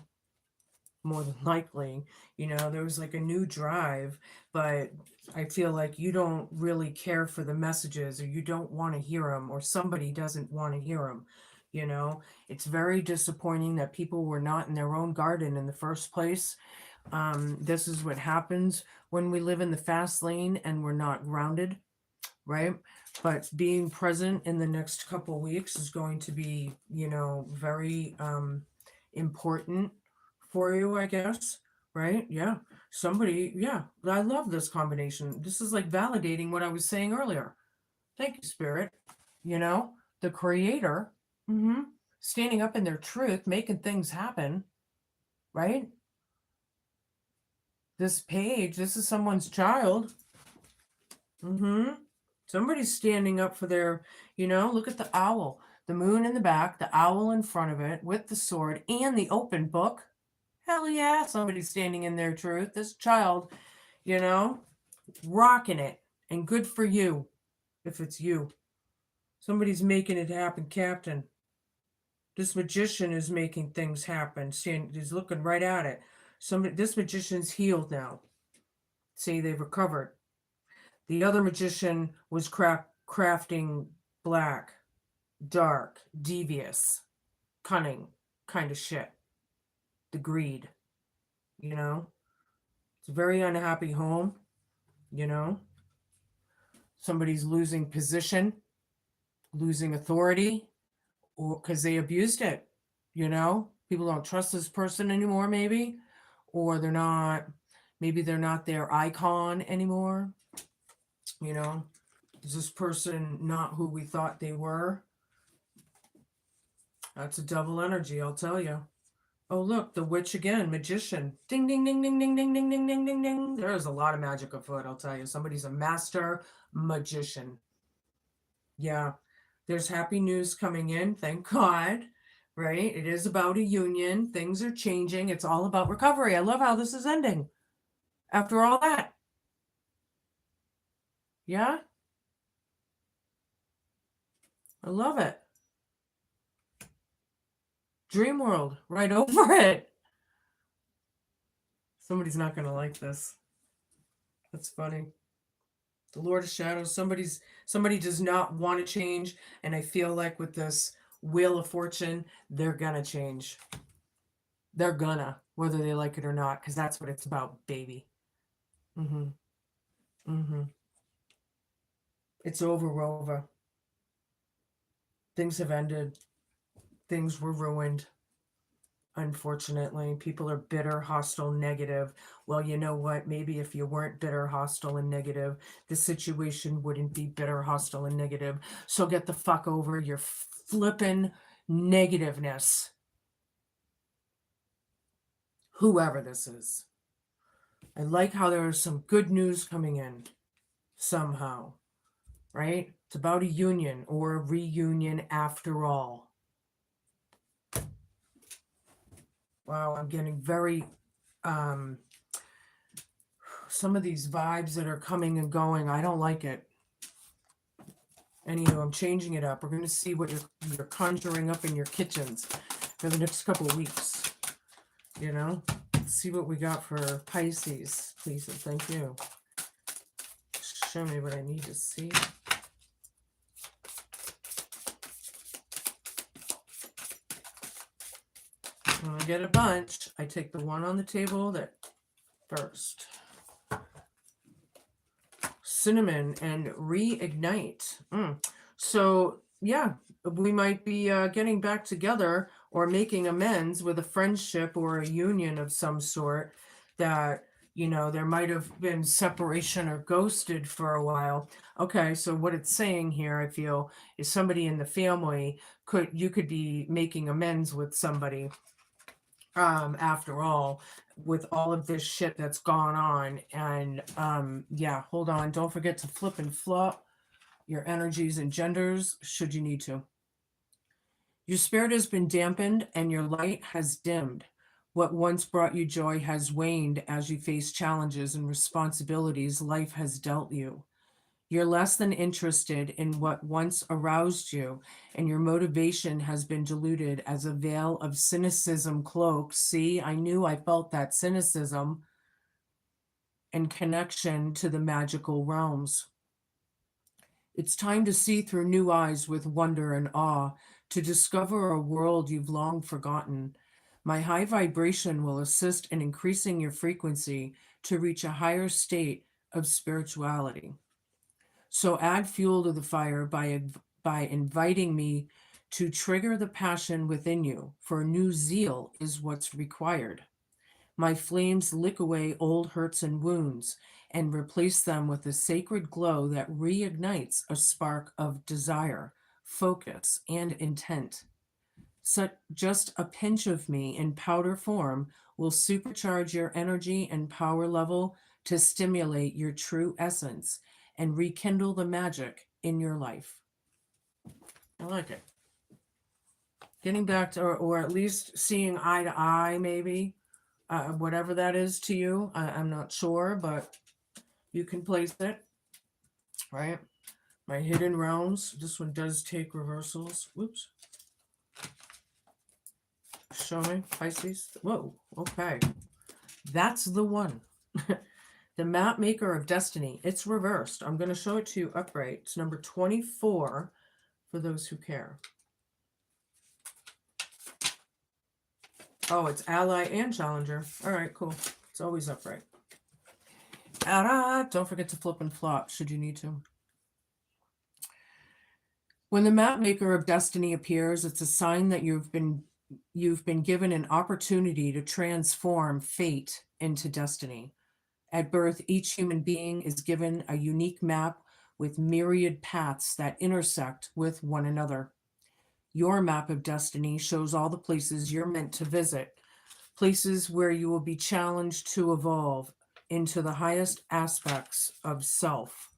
more than likely, you know, there was like a new drive, but I feel like you don't really care for the messages, or you don't want to hear them, or somebody doesn't want to hear them. You know, it's very disappointing that people were not in their own garden in the first place. This is what happens when we live in the fast lane and we're not grounded, right? But being present in the next couple weeks is going to be, you know, very important for you, I guess, right? Yeah. Somebody, yeah, I love this combination. This is like validating what I was saying earlier. Thank you, Spirit. You know, the creator, standing up in their truth, making things happen, right? This page, this is someone's child. Somebody's standing up for their, you know, look at the owl, the moon in the back, the owl in front of it with the sword and the open book. Hell yeah, somebody's standing in their truth. This child, you know, rocking it. And good for you, if it's you. Somebody's making it happen, Captain. This magician is making things happen. He's looking right at it. This magician's healed now. See, they've recovered. The other magician was crafting black, dark, devious, cunning kind of shit. The greed, you know? It's a very unhappy home, you know? Somebody's losing position, losing authority, or because they abused it, you know? People don't trust this person anymore, maybe, or maybe they're not their icon anymore, you know? Is this person not who we thought they were? That's a double energy, I'll tell you. Oh, look, the witch again, magician. Ding, ding, ding, ding, ding, ding, ding, ding, ding, ding, ding. There's a lot of magic afoot, I'll tell you. Somebody's a master magician. Yeah, there's happy news coming in, thank God, right? It is about a union. Things are changing. It's all about recovery. I love how this is ending after all that. Yeah? I love it. Dream world, right over it. Somebody's not going to like this. That's funny. The Lord of Shadows, somebody does not want to change, and I feel like with this Wheel of Fortune, they're gonna change. They're gonna, whether they like it or not, because that's what it's about, baby. It's over. Things have ended. Things were ruined. Unfortunately, people are bitter, hostile, negative. Well, you know what? Maybe if you weren't bitter, hostile, and negative, the situation wouldn't be bitter, hostile, and negative. So get the fuck over your flippin' negativeness. Whoever this is. I like how there is some good news coming in somehow, right? It's about a union or a reunion after all. Wow, I'm getting very, some of these vibes that are coming and going, I don't like it. Anywho, I'm changing it up. We're going to see what you're conjuring up in your kitchens for the next couple of weeks. You know? Let's see what we got for Pisces, please and thank you. Show me what I need to see. When I get a bunch, I take the one on the table that first. Cinnamon and reignite. So yeah, we might be getting back together or making amends with a friendship or a union of some sort that, you know, there might have been separation or ghosted for a while. Okay, so what it's saying here, I feel, is somebody in the family you could be making amends with somebody after all, with all of this shit that's gone on. And yeah, hold on. Don't forget to flip and flop your energies and genders should you need to. Your spirit has been dampened and your light has dimmed. What once brought you joy has waned as you face challenges and responsibilities life has dealt you. You're less than interested in what once aroused you, and your motivation has been diluted as a veil of cynicism cloaks. See, I knew I felt that cynicism and connection to the magical realms. It's time to see through new eyes with wonder and awe, to discover a world you've long forgotten. My high vibration will assist in increasing your frequency to reach a higher state of spirituality. So add fuel to the fire by inviting me to trigger the passion within you, for new zeal is what's required. My flames lick away old hurts and wounds and replace them with a sacred glow that reignites a spark of desire, focus, and intent. So just a pinch of me in powder form will supercharge your energy and power level to stimulate your true essence and rekindle the magic in your life. I like it. Getting back to, or at least seeing eye to eye, maybe, whatever that is to you. I'm not sure, but you can place it, right? My hidden realms. This one does take reversals. Whoops. Show me, Pisces. Whoa, okay. That's the one. The map maker of destiny. It's reversed. I'm going to show it to you upright. It's number 24 for those who care. Oh, it's ally and challenger. All right, cool. It's always upright. Don't forget to flip and flop should you need to. When the map maker of destiny appears, it's a sign that you've been given an opportunity to transform fate into destiny. At birth, each human being is given a unique map with myriad paths that intersect with one another. Your map of destiny shows all the places you're meant to visit, places where you will be challenged to evolve into the highest aspects of self.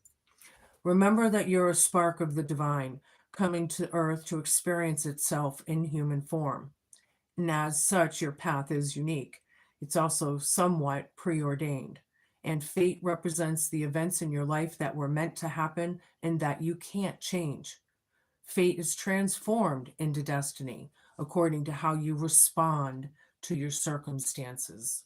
Remember that you're a spark of the divine, coming to earth to experience itself in human form. And as such, your path is unique. It's also somewhat preordained. And fate represents the events in your life that were meant to happen and that you can't change. Fate is transformed into destiny according to how you respond to your circumstances.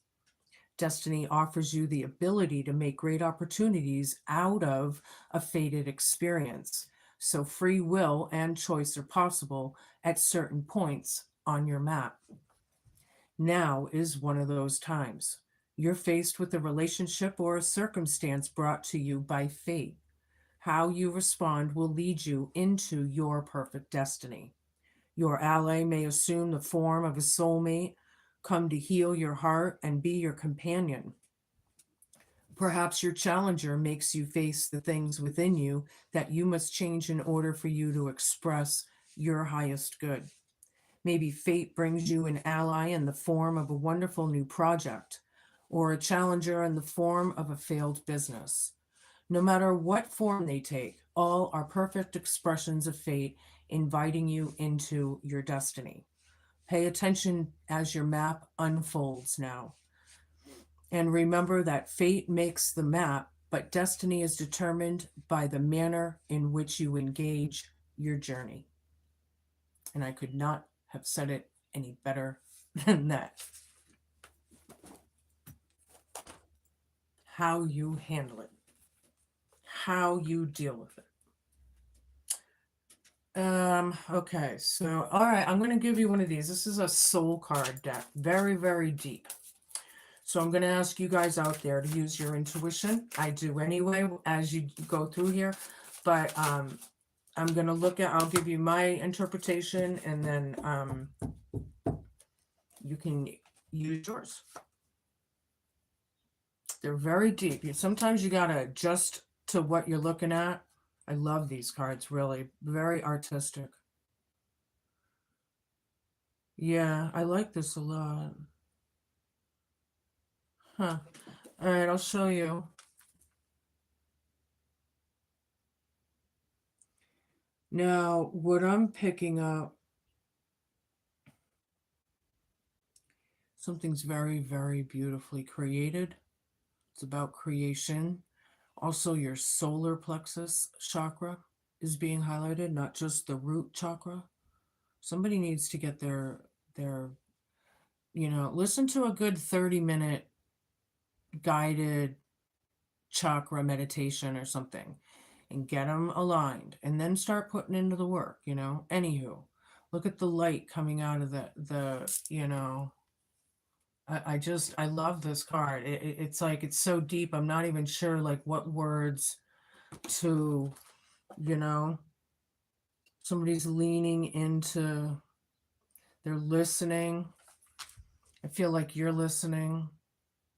Destiny offers you the ability to make great opportunities out of a fated experience. So free will and choice are possible at certain points on your map. Now is one of those times. You're faced with a relationship or a circumstance brought to you by fate. How you respond will lead you into your perfect destiny. Your ally may assume the form of a soulmate, come to heal your heart and be your companion. Perhaps your challenger makes you face the things within you that you must change in order for you to express your highest good. Maybe fate brings you an ally in the form of a wonderful new project, or a challenger in the form of a failed business. No matter what form they take, all are perfect expressions of fate inviting you into your destiny. Pay attention as your map unfolds now. And remember that fate makes the map, but destiny is determined by the manner in which you engage your journey. And I could not have said it any better than that. How you handle it, how you deal with it. Okay, so all right, I'm going to give you one of these. This is a soul card deck, very, very deep. So I'm going to ask you guys out there to use your intuition. I do anyway as you go through here, but I'm going to look at, I'll give you my interpretation and then you can use yours. They're very deep. Sometimes you got to adjust to what you're looking at. I love these cards, really. Very artistic. Yeah, I like this a lot. Huh. All right, I'll show you. Now, what I'm picking up, something's very, very beautifully created. It's about creation. Also, your solar plexus chakra is being highlighted, not just the root chakra. Somebody needs to get their listen to a good 30-minute guided chakra meditation or something and get them aligned and then start putting into the work. Anywho, look at the light coming out of I love this card. It's like, it's so deep. I'm not even sure like what words to, somebody's leaning into, they're listening. I feel like you're listening.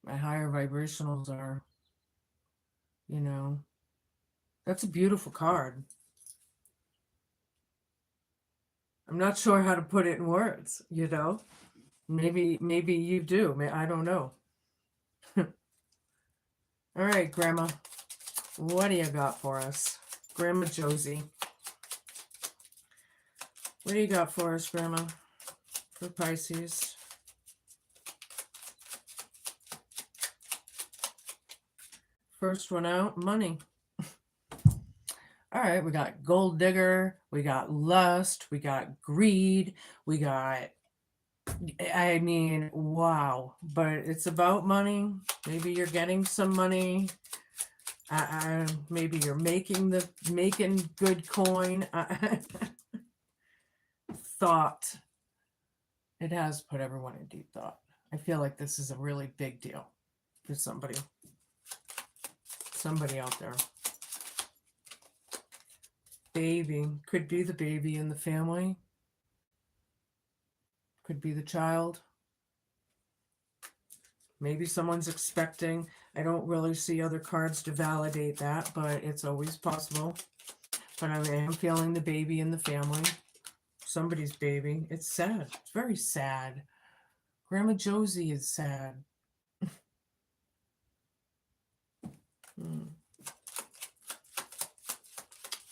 My higher vibrationals are, that's a beautiful card. I'm not sure how to put it in words, Maybe you do. I don't know. All right, Grandma. What do you got for us? Grandma Josie. What do you got for us, Grandma? For Pisces. First one out, money. All right, we got gold digger, we got lust, we got greed, we got, I mean, wow. But it's about money. Maybe you're getting some money. Maybe you're making good coin. Thought. It has put everyone in deep thought. I feel like this is a really big deal for somebody out there. Baby. Could be the baby in the family. Could be the child. Maybe someone's expecting. I don't really see other cards to validate that, but it's always possible. But I am feeling the baby in the family. Somebody's baby. It's sad. It's very sad. Grandma Josie is sad.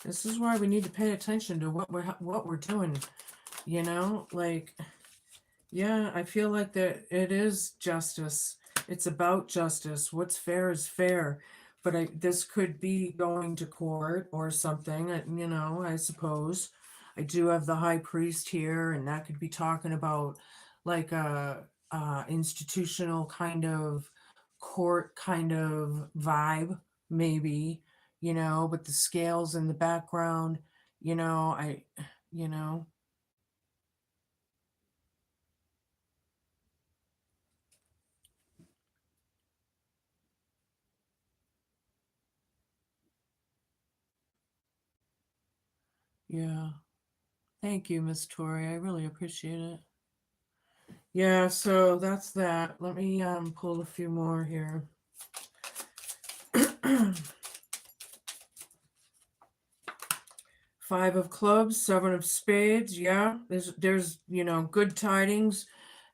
This is why we need to pay attention to what we're doing. Like, yeah, I feel like that it is justice. It's about justice. What's fair is fair. But this could be going to court or something, I suppose. I do have the high priest here, and that could be talking about like a institutional kind of court kind of vibe, maybe, with the scales in the background, I. Yeah. Thank you, Miss Tori. I really appreciate it. Yeah, so that's that. Let me pull a few more here. Five of clubs, seven of spades. Yeah, there's good tidings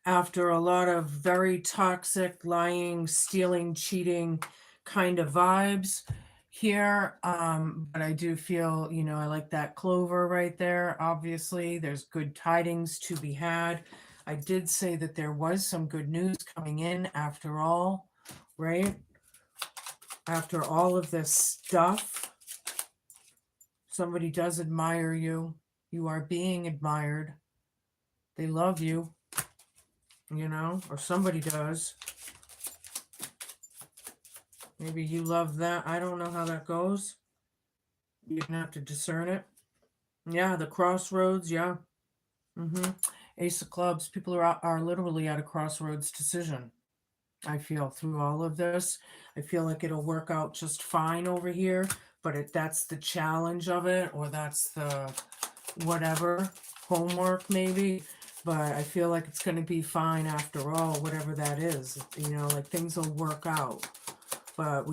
after a lot of very toxic, lying, stealing, cheating kind of vibes here. But I do feel, I like that clover right there. Obviously, there's good tidings to be had. I did say that there was some good news coming in after all, right? After all of this stuff, somebody does admire you. You are being admired. They love you, or somebody does. Maybe you love that. I don't know how that goes. You're going to have to discern it. Yeah, the crossroads. Yeah. Ace of clubs. People are literally at a crossroads decision. I feel through all of this. I feel like it'll work out just fine over here. But that's the challenge of it, or that's the whatever, homework maybe. But I feel like it's going to be fine after all, whatever that is. Like things will work out. But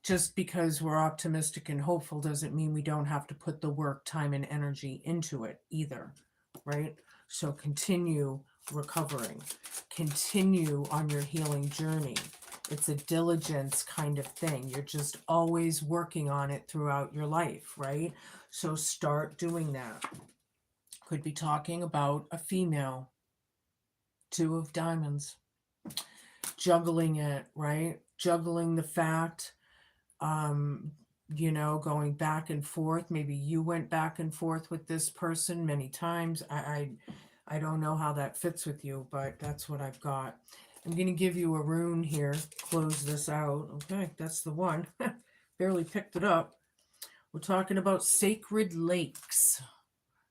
just because we're optimistic and hopeful doesn't mean we don't have to put the work, time, and energy into it either, right? So continue recovering. Continue on your healing journey. It's a diligence kind of thing. You're just always working on it throughout your life, right? So start doing that. Could be talking about a female. 2 of diamonds. Juggling it, right? Juggling the fact, going back and forth. Maybe you went back and forth with this person many times. I don't know how that fits with you, but that's what I've got. I'm going to give you a rune here. Close this out. Okay, that's the one. Barely picked it up. We're talking about sacred lakes.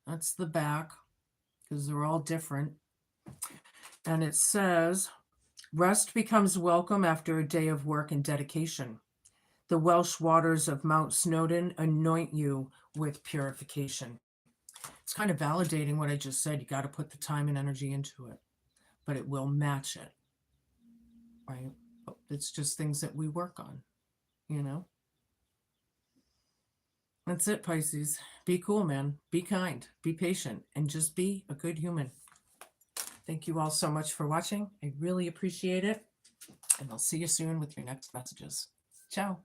That's the back, because they're all different. And it says, rest becomes welcome after a day of work and dedication. The Welsh waters of Mount Snowdon anoint you with purification. It's kind of validating what I just said. You got to put the time and energy into it, but it will match it, right? It's just things that we work on, That's it, Pisces. Be cool, man. Be kind, be patient, and just be a good human. Thank you all so much for watching. I really appreciate it. And I'll see you soon with your next messages. Ciao.